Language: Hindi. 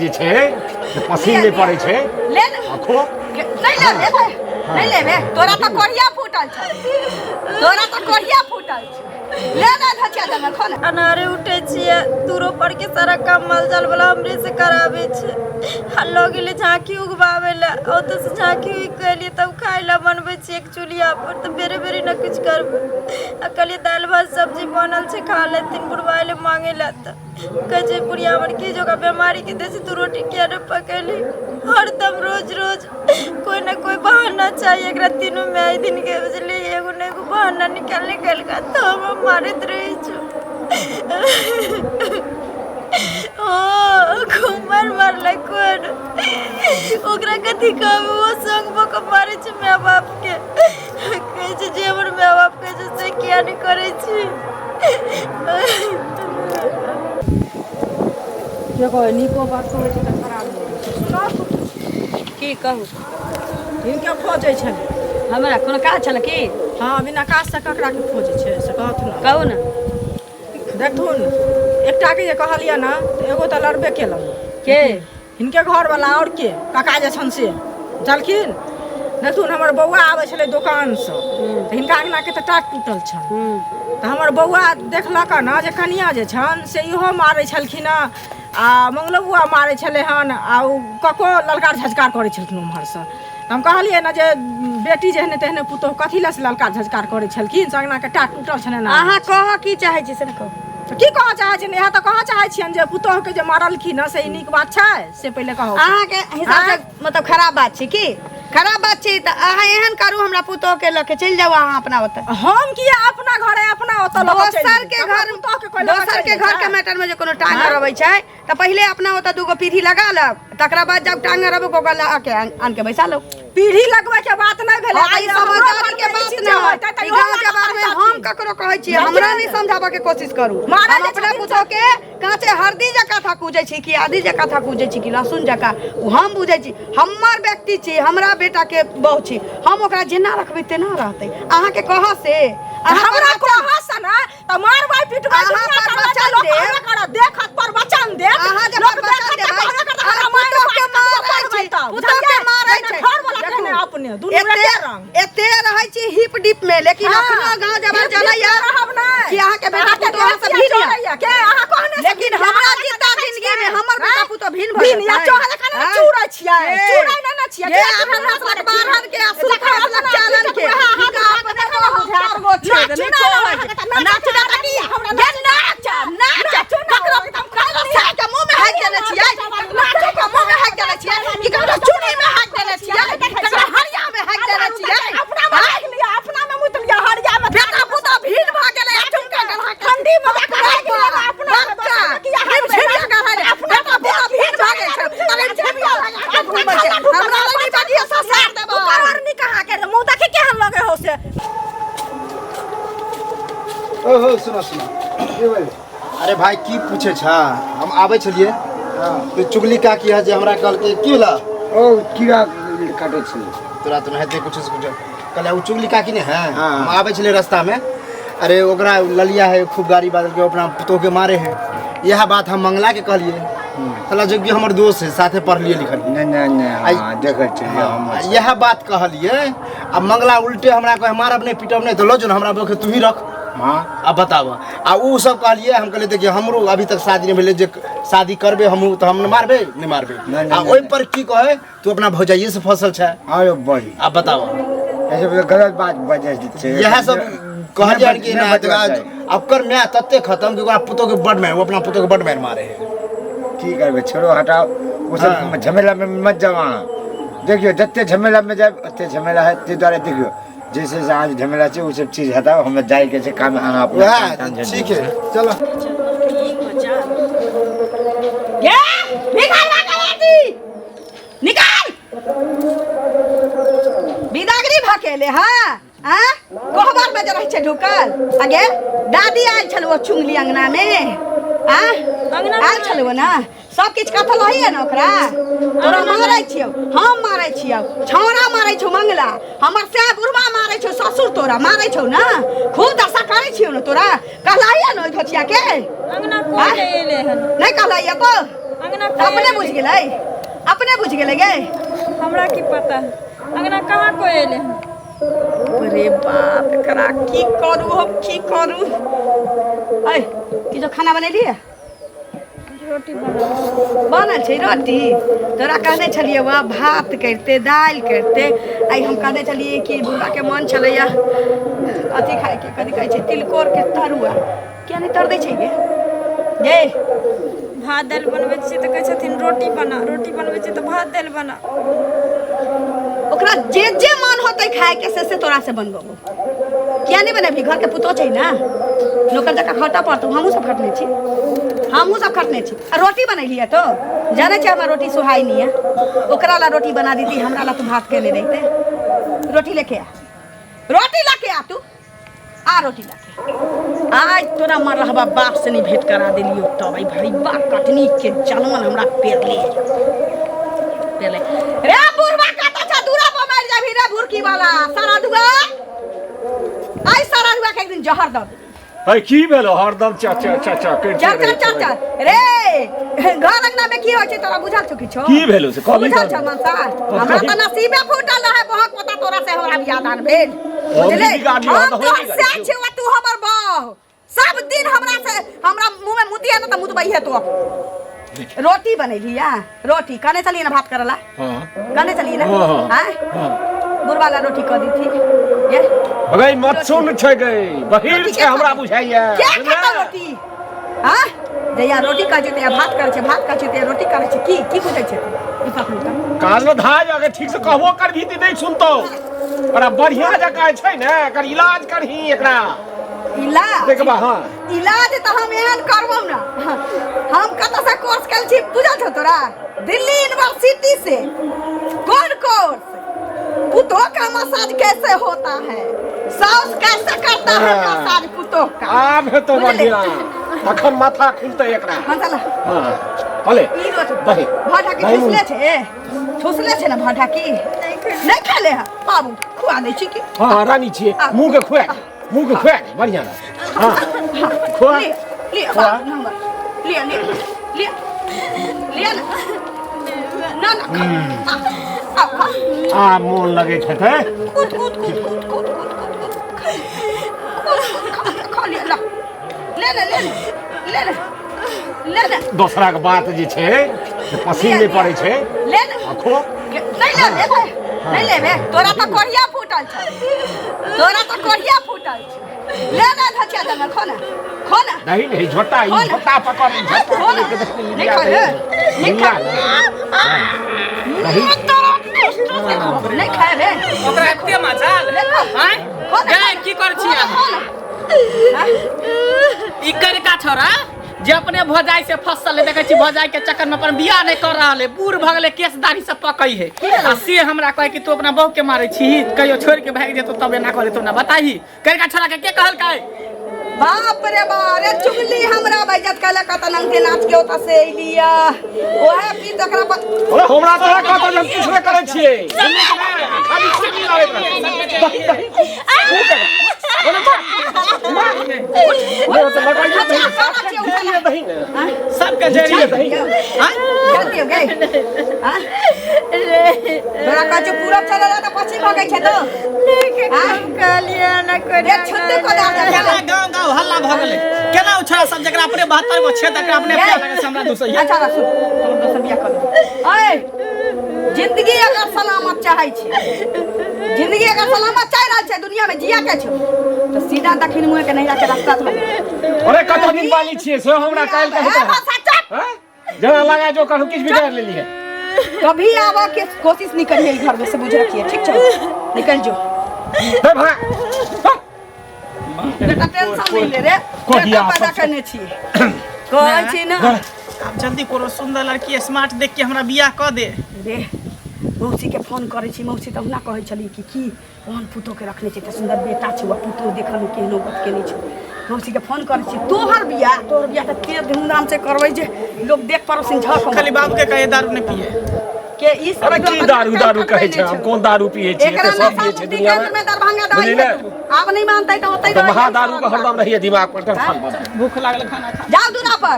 जे छे पसीने पड़े छे ले आखो नहीं लेबे तोरा तो कोरिया फूटल छ ले धचिया दमे खोले अनारे उठे छिए दूरो पर के सारा काम मालजाल वाला हमरे से करावे छे हल्लो गेले झांकी उगबावे ला ओ तो से झांकी उग गेली तब खाइला बनबे छी एक चुलिया पर तो बेरे बेरे न कुछ करबे अकले दाल भात सब्जी बनल छे खा ले तीन बुढ़वाले मांगे ला त कजे बुढ़िया मन की जोगा बीमारी के देसे तू रोटी किया न पकेली हरदम रोज रोज कोई ना कोई बहाना चाहिए एकरा तीनों में आई दिन के बजले एगो ने एगो बहाना निकल का तो हम मारत रही छु ओ घुमर मारले कोन ओकरा कथि कहबे वो संग बक मारे छ माय बाप के कहै छै जे हमर माय बाप कहै छै से किया नहीं करे छी देखो निको बात कहै छै त खराब की कहू इनके खोजै छै हमरा कोनो काज छल की हां बिना काज से ककरा के खोजै छै से कहत न कहू न देखथुन एकटा के जे कहलिया ना एगो त लड़बे केलन के इनके घर वाला और के काका जे छन से चलखिन देखथुन हमर बौआ आबै छले दुकान से हिनका अंगना के त टाट टूटल छन त हमर बौआ देखलक ना जे कनिया जे छन से इहो मारै छलखिन आ मंगलबुआ मारै छले हन आ कको ललकार झजकार करै छलखिन उम्हर से हम कहलिए ना जे बेटी जेहने तेहने पुतोह कथी लस ललकार झजकार करै छलखिन संगना के टाट टूटल छने ना अहाँ कह की चाहै छी से कहू की कह चाहै छी यहाँ त कह चाहै छियन जे पुतोह के जे मारलखिन ना से नीक बात छै से पहिले कहू अहाँ के हिसाब से मतलब खराब बात छै की खराब बात छै त अहाँ एहन करू हमरा पुतोह के लके चल जाऊ अहाँ अपना ओतऽ हम किया अपना घरे अपना ओतऽ दोसर के घर के मैटर में जे कोनो टांग रबै छै त पहिले अपना ओतऽ दूगो पीढ़ी लगा लब तकरा बाद जब टांग रबै गोगल आके आन के बैसा लो पीढ़ी लगबै के बात नै भेलै आई समझदारी के बात न होय ई गांव के बारे में हम ककरो कहै छी हमरा नहीं समझाबा के कोशिश करू हम अपना पुतोह के काचे हरदी जका था कूजै छी कि आदि जका था कूजै छी कि लहसुन जका हम बुझै छी हमर व्यक्ति छी हमरा बेटा के बहु छी हम ओकरा जेना रखबै तेना रहतै अहाँ के कह से हमरा कह से ना त मारबै पिटबै अहाँ पर वचन दे देखत पर वचन दे अहाँ जे पर वचन देबै पुतोह के मारै छै घर वाला कहने अपने दुनु एके रंग एते रहै छी हिप डिप में लेकिन अपना गांव जबर चलैया कि अहाँ के बेटा पुतोह से भिन के अहाँ कहने लेकिन हमरा जिंदा जिंदगी में हमर बेटा पुतोह भिन भऽ भिन या चोहले खाने चूरै छियै चूरै न छियै ये हमरा लग बारहन के सुखा लग चालन के आप देखो हजार गो छै नहीं कहै नाच नाच हमरा नाच ककरो हम काल के मुंह में हाथ देने छियै नाच के मुंह में हाथ देने छियै कि ककरो चूड़ी में हाथ देने छियै ककरो हरिया में हाथ देने छियै अपना में लिया अपना में मुत लिया हरिया में बेटा पुतोह भीड़ भ गेलै ठुमका गला ठंडी में अपना किया झिमिया गहले बेटा पुतोह भीड़ भ गेल छै तले झिमिया घूमै छै हमरा लगी बजिया ससार देबो और नि कहा के मुंह देखे केहन लगे हो से ओहो सुनो ए भाई अरे भाई की पूछे छा हम आबै छलिए तो चुगली का किया जे हमरा कहल के की होला ओ कीड़ा काटे छी तोरा तो हेते कुछ से कुछ कहले उ चुगली का की ने है हाँ। हम आबै छले रास्ता में अरे ओकरा ललिया है खूब गाड़ी बादल के अपना पुतोह के मारे है यह बात हम मंगला के कहलिए साला जो कि हमर दोस्त है साथे पढ़लिए लिखलिए नहीं हां देखै छी हम यह बात कहलिए अब मंगला उल्टे हमरा कहे मारब नहीं पीटब नहीं तो लो जो हमरा बोके तू ही रख हां अब बताव आ उ सब कहलिए हम कहले देखिए हमरो अभी तक शादी नहीं भेले जे शादी करबे हम तो हम मारबे नहीं मारबे आ ओइ पर की कहे तू अपना भौजाइए से फसल छै अरे भाई अब बताव ऐसे गलत बात बजे छै यह सब कहलिए कि ना अब कर मैं तत्ते खत्म कि ओकरा पुतो के बड में वो अपना पुतो के बड में मारे है की करबे छोड़ो हटाओ वो सब झमेला में मत जाओ देखियो जत्ते झमेला में जाए ओत्ते झमेला है ते द्वारा देखियो जैसे आज झमेला छै वो सब चीज हटाओ हम जाए के से काम आना अपना ठीक है चलो ये निकाल भागेली निकाल बिदागरी भकेले हां हां कोहबर में जे रहै छै ढुकल आगे दादी आइल छलौ चुंगली अंगना में हां अंगना आइल छलौ ना सब किछ कथल है ना ओकरा तोरा मारै छियौ हम मारै छियौ छौरा मारै छौ मंगला हमर से बुढ़वा मारै छौ ससुर तोरा मारै छौ ना खूब दशा करै छियौ ना तोरा कहलाइया न ओइ घचिया के अंगना कोन एले हन नहीं कहलाइया तो अंगना अपने बुझ गेलै अपने बुझ गेलै गे हमरा की पता अंगना कहाँ कोई एले अरे बाप एकरा की करू हम की करू ऐ की जो खाना बनेलिए रोटी बना बनल छै रोटी तोरा कहने छलिए वह भात करते दालि करते आई हम कहने छलिए कि बुढ़ा के मन छलैया अथी खाए के कथी कहै छै तिलकोर के तरुआ किया नहीं तर दै छै गे भात दालि बनबै छियै तऽ कहै छथिन रोटी बना रोटी बनबै छियै तऽ भात दालि बना ओकरा जे जे मन होतै खाए के से तोरा से बनबो किया नहीं बनेबी घर के पुतो छै ना नौकर जका खटा पड़तौ हमहूँ सब खटने छी आ रोटी बनैलिए तो जाने छै हमरा रोटी सुहाई नहीं है ओकरा ला रोटी बना दी हमरा ला तू भात के ले देते रोटी लेके आ तू आ रोटी लेके आज तोरा मर रहबा बाप से नहीं भेंट करा दिलियो तब आई भाई बा कटनी के जनमन हमरा पेरले रे बुढ़वा काटा छ दूरा पर मार जाबी रे बुरकी वाला सारा दुआ आई सारा दुआ के एक दिन जहर द है की भेलो हरदम चा चल रे घर अंगना में की होय छै तोरा बुझल छौ किछो की भेलो से कभी बुझल छौ मनसा हमरा त नसीबे फूटल है बहुत पता तोरा से हमरा यादान भेल बुझले हम तो से छै तू हमर बाह सब दिन हमरा मुंह में मुतिया न त मुतबई है तो रोटी बनेली या रोटी कने चलिए ना भात करला हां कने चलिए ना हां बुरवाला रोटी क दी थी ये गई मत सुन छै गई बहिर छै हमरा बुझाइया क्या खाता रोटी हां जया रोटी का छै भात करे छै भात का छै रोटी करे छै की बुझै छै ई सब काल धाय अगर ठीक से कहबो करभी त नहीं सुनतो बड़ा बढ़िया जगह छै ने एकर इलाज करही एकरा इलाज देखबा हां इलाज त हम एहन करबो ना हम कत से कोर्स कल छी बुझल छ तोरा दिल्ली यूनिवर्सिटी से कौन कोर्स पुतो का मसाज कैसे होता है साउस कैसे करता है मसाज पुतो का आब हेतो बढ़िया अखन माथा खुलते एकरा मसाला हां भले ई रोटी दही भाटा की ठुसले छै ना भाटा की नहीं खेले है बाबू खुआ दे छी की हां रानी छिए मुंह के खुआ बढ़िया हां खुआ ले आ मोन लगे छै ते ले दूसरा के बात जे छै पसीने पड़े छै आखो नहीं लेबे तोरा तो कोढ़िया फूटल छै ले धचिया दे खाना नहीं झोटा पकड़ नहीं खाए रे ओकरा एते मजाल हैं गए की कर छी ई करिका छोरा जे अपने भौजाई से फसल है देखे छी भौजाई के चक्कर में अपन बियाह नहीं कर रहा है बूढ़ भ गेले केस दाढ़ी सब पकई है आ से हमरा कहे कि तू अपना बहू के मारे छी कहियो छोड़ के भाग जेतो तबे ना करे तो ना बताही करिका छोरा के कहल काय बाप रे बारे चुगली हमरा बेइज्जत कला कत नंगे नाच के ओता से एलिया ओहे पी तकरा पर हमरा तोरा कत हम कुछ नहीं करे छिए खाली चुगली लावे सबके जरिए गलती हो गई तोरा का जो पूरा चला त पछिम हो गई छै तो लेके काम कालिया ना करे छुट्टी को दे गांव हल्ला भ गेले केना उछड़ा सब जकरा अपने 72 गो छे तकरा अपने प्यार लगे हमरा दूसर अच्छा सुन तोर दोसर बियाह कर ओए जिंदगी अगर सलामत चाहै छै जिंदगी अगर सलामत चाह रहल छै दुनिया में जिया के छौ तो सीधा दक्षिण मुंह के नहिरा के रास्ता धो अरे कत दिन वाली छिए से हमरा काल के हैं जरा लगा जो कहू किछ बिगाड़ लेली है कभी आवा के कोशिश नहीं करिए घर में से बुझ रखिए ठीक छौ निकल जो हे भागा बेटा टेंशन नहीं ले रे कोहिया पैदा करने छी कहै छी ना अब जल्दी कोनो सुंदर लड़की स्मार्ट देख के हमरा बियाह क दे रे मौसी के फोन करे छी मौसी त हुना कहै छली कि कोन पुतो के रखने छी त सुंदर बेटा छी वो पुतो देखल में केहनो बात केने छी मौसी के फोन करे छी तोहर बियाह त तेज धूमधाम से करबै जे लोग देख पड़ोसिन झक खाली बाबू के कहे दारू नहीं पिए के ई सब अरे की दारू कहे छै हम कोन दारू पिए छी एकरा त सब पिए छै दुनिया में दरभंगा दाई अब नहीं मानतै त होतै में महा दारू का हरदम रहिए दिमाग पर टेंशन बना भूख लागल खाना खा जाओ दूना पर